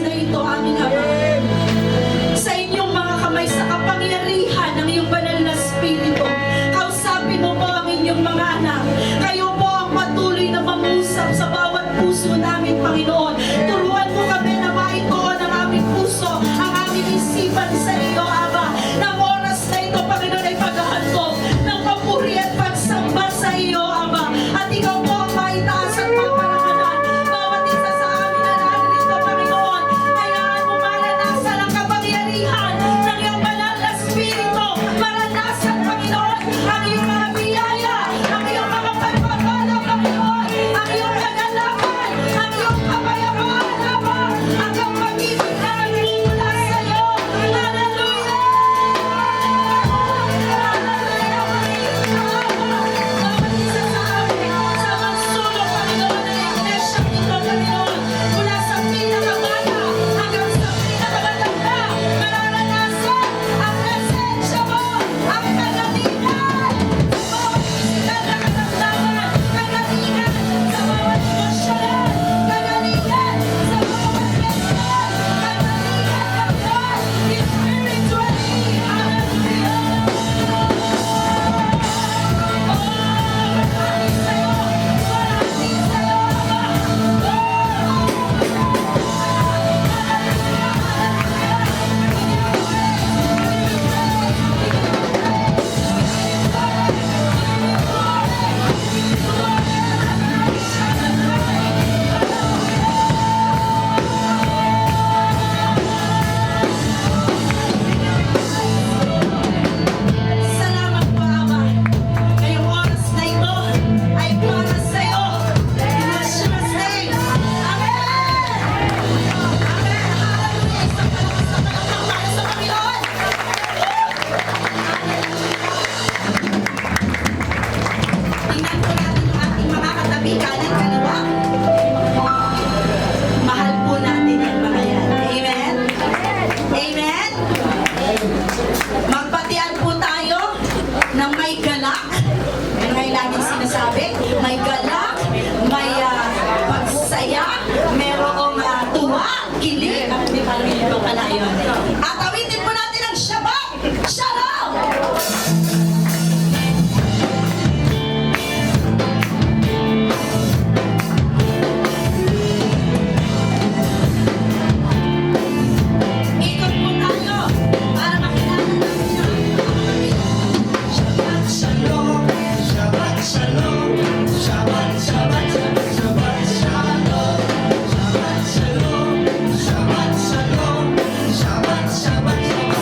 na ito, aming Ama. Sa inyong mga kamay, sa kapangyarihan ng iyong banal na Espiritu, kausapin mo po ang inyong mga anak. Kayo po ang patuloy na mangusap sa bawat puso namin, Panginoon. Turuan mo kami na maituon ang aming puso, ang aming isipan sa iyo, Ama. Nang oras na ito, Panginoon, ay paghahandog ng papuri at pagsamba sa iyo, Ama. At ikaw po ang maitaas at paparangalan. Bawat isa sa amin na narito, Panginoon, hayaan mo maranasan ang kapangyarihan ng iyong banal na Espiritu. Maranasan, Panginoon, ang iyong mga biyaya, ang iyong mga pagpapala, Panginoon, ang iyong kagalakan, ang iyong kapayapaan, Ama, ang pag-ibig na nagmumula sa iyo. Hallelujah! Bawat isa sa amin, sa magsulong, Panginoon, ng iglesia nito, Panginoon, mula sa pinakabata hanggang sa pinakamatanda, mararanasan ang presensya mo, ang kagalingan sa bawat physical na karamdaman, kagalingan sa bawat emosyonan, kagalingan sa bawat mental, kagalingan ng God, spiritually. Hallelujah! Maraming sa'yo, maraming sa'yo, Ama. Salamat po, Ama. Ngayong oras na ito ay para sa iyo. In Yeshua's name. Amen! Amen! Hallelujah! Isang palakas na palakpak tayo sa Panginoon. Tingnan po natin ang ating mga katabi, kanan, kaliwa. Mahal po natin yan, mga yan. Amen? Amen? Magpatian po tayo ng may galak. Yan nga yung laging sinasabi. May galak, may pagsaya, merong tuwa, kilig. Hindi pa rin ito pala yun. At awitin po natin ang Shabbat! Shalom! Ikot po tayo para makilala natin ang ating mga kapatid. Shabbat Shalom, Shabbat Shalom, Shabbat Shabbat Shabbat Shalom, Shabbat Shalom, Shabbat Shalom, Shabbat Shabbat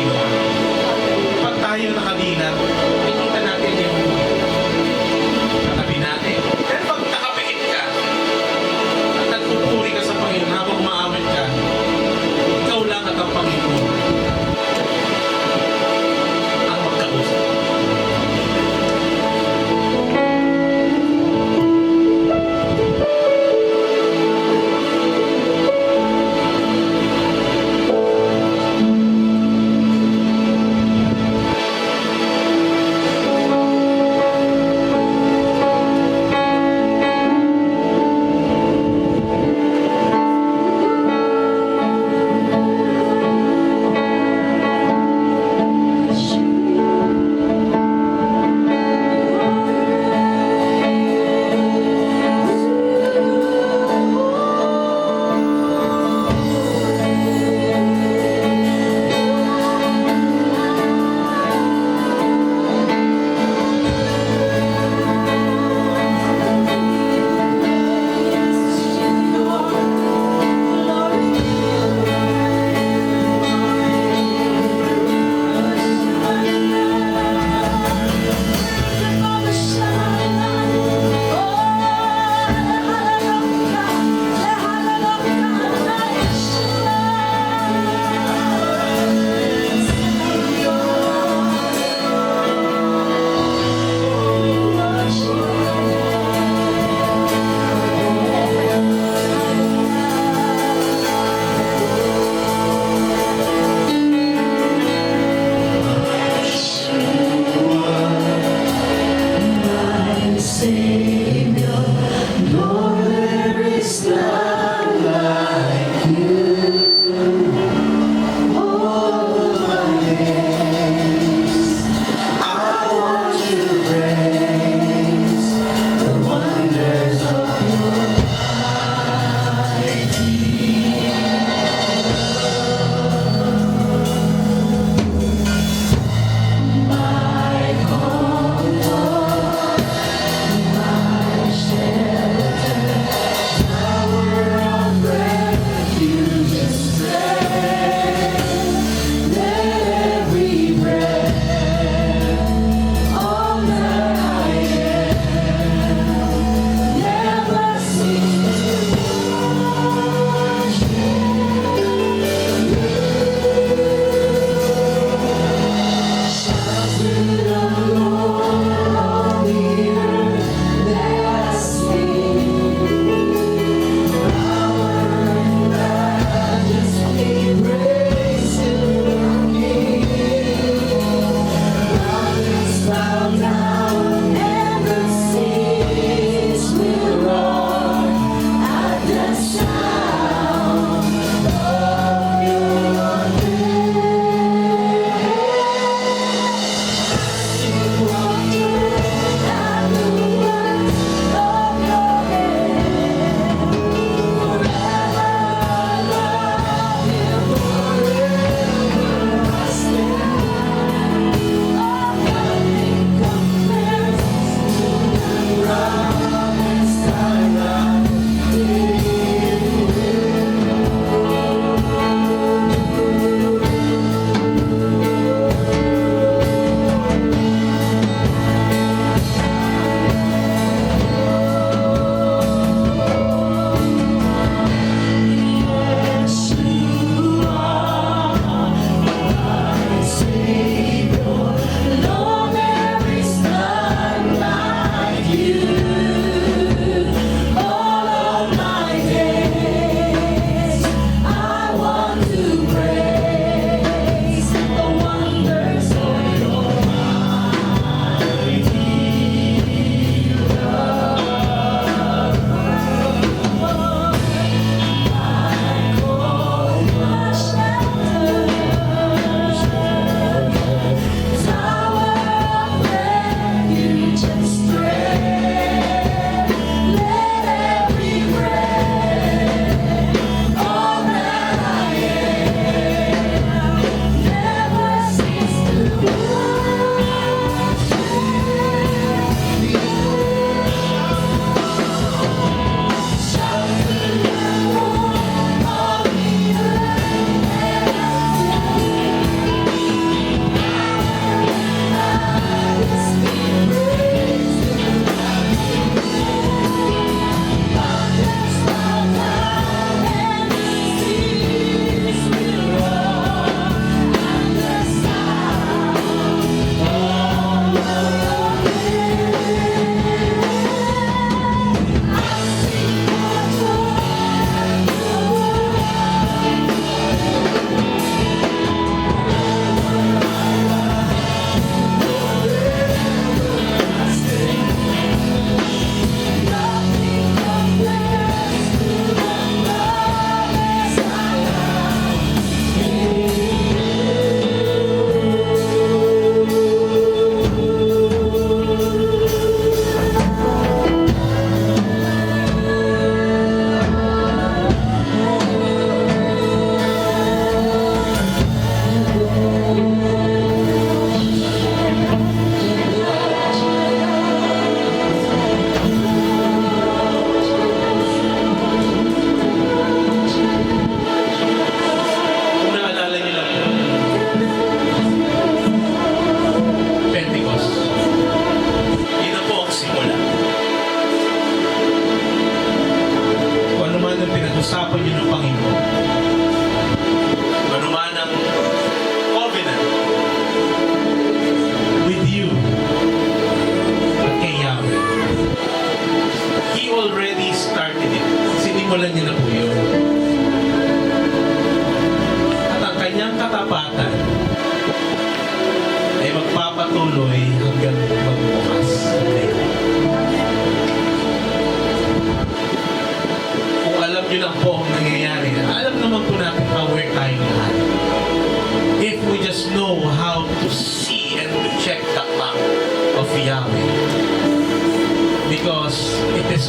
Panginoon. Pag tayo nakadilat, makikita natin yung katabi natin. Pero pag nakapikit ka at nagpupuri ka sa Panginoon habang maawit ka, ikaw lang at ang Panginoon ang magkausap.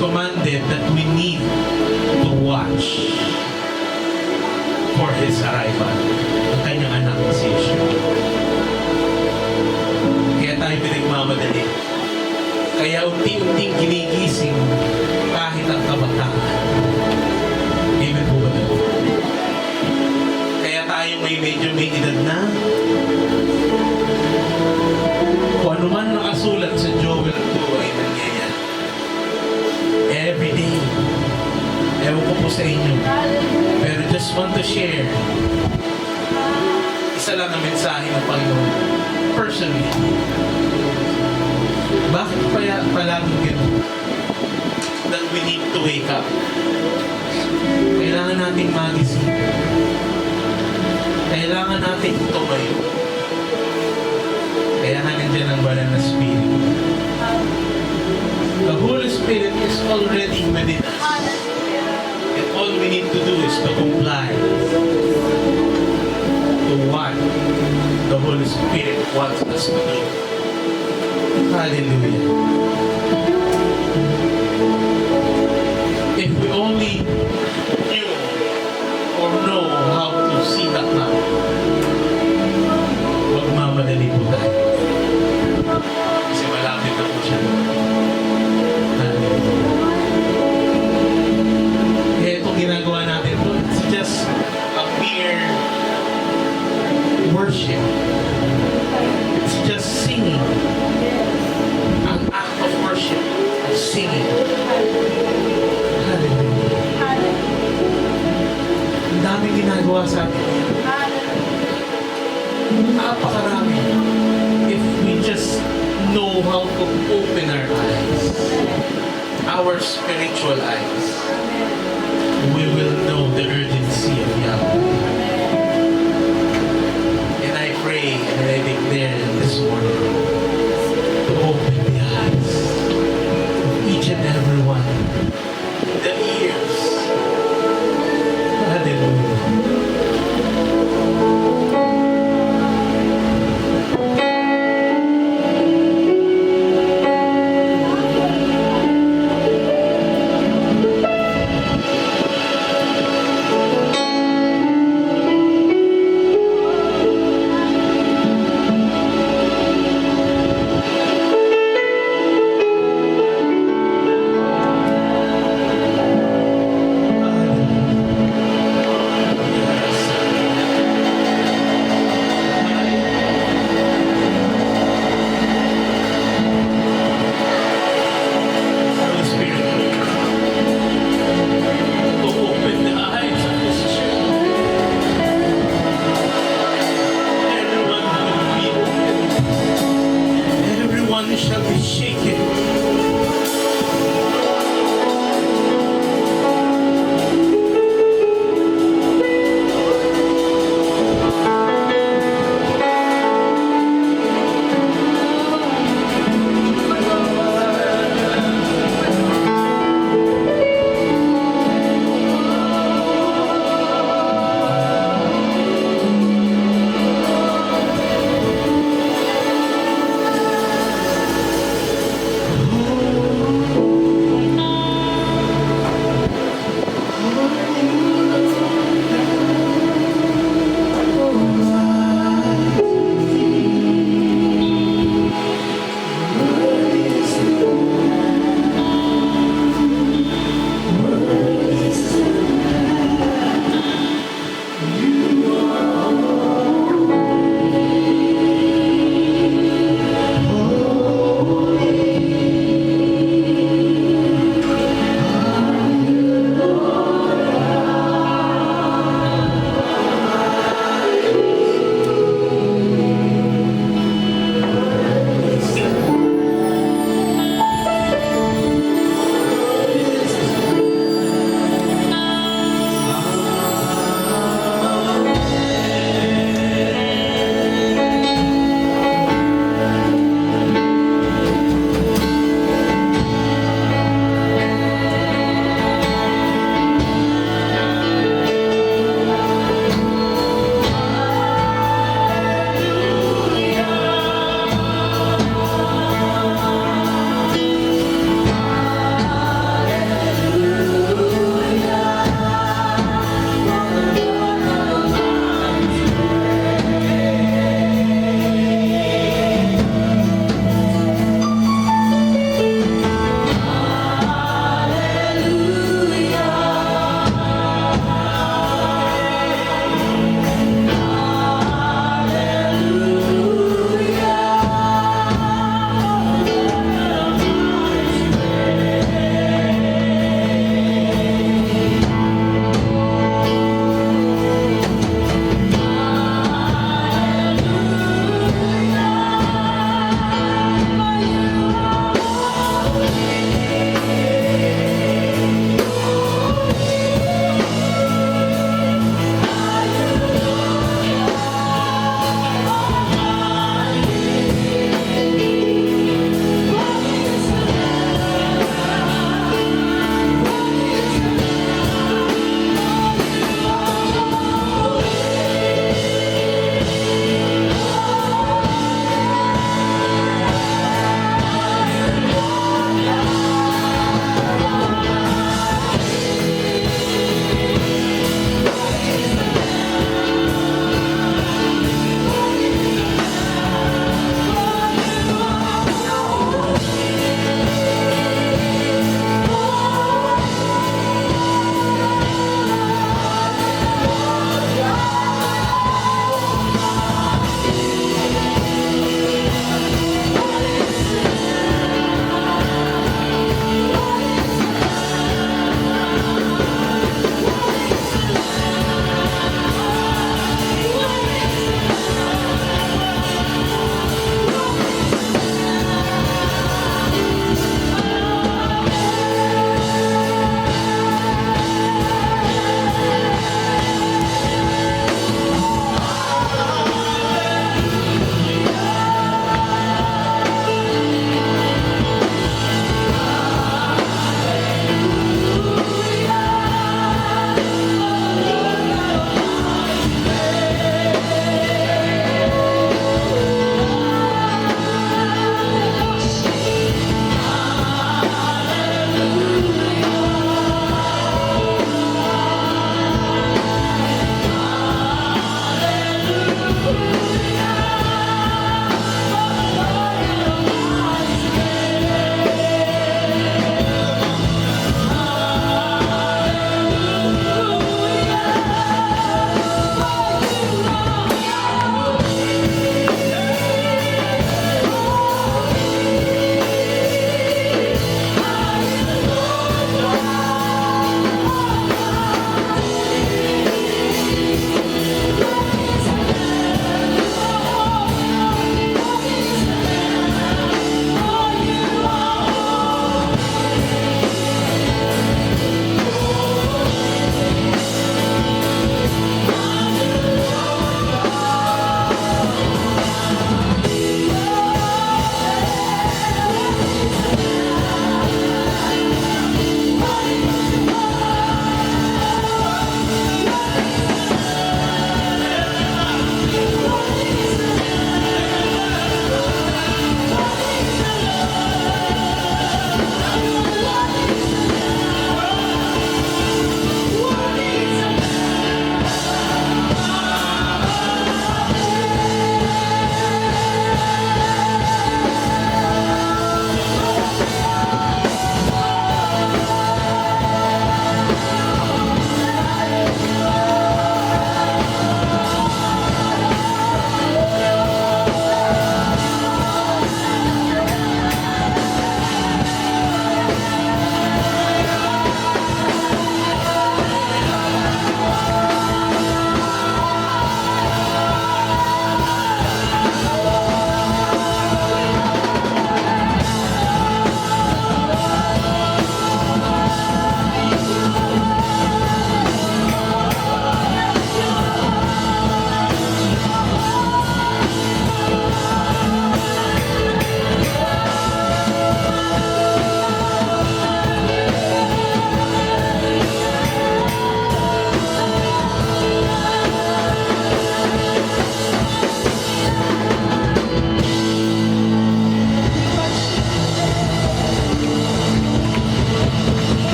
commanded that we need to watch for His arrival. Ang kanyang anak na si Yeshua. Kaya tayo pinagmamadali. Kaya unti-unting ginigising kahit ang kabataan. Amen po ba? Kaya tayo medyo may edad na. Kung ano man nakasulat sa Joel 2 ay nangyayari. Every day. Ewan ko po sa inyo. Pero just want to share. Isa lang ang mensahe ng Panginoon. Personally. Bakit kaya palaging gano'n? That we need to wake up. Kailangan nating magising. Kailangan nating tumayo. Kaya nga nandiyan ang banal na Spirit. The Holy Spirit is already within us. And all we need to do is to comply to what the Holy Spirit wants us to do. Hallelujah. If we only knew or know how to see that now, magmamadali po tayo. Kasi malapit na po siya. Hallelujah. Kaya itong ginagawa natin po, it's just a mere worship. It's just singing. An act of worship, of singing. Hallelujah. Ang daming ginagawa sa atin. Napakarami. If we just know how to open our eyes, our spiritual eyes, we will know the urgency of Yahweh. And I pray and I declare this morning to open the eyes of each and every one, the ears. Hallelujah. Holy Spirit, to open the eyes of this church. Everyone will be open. Everyone shall be shaken.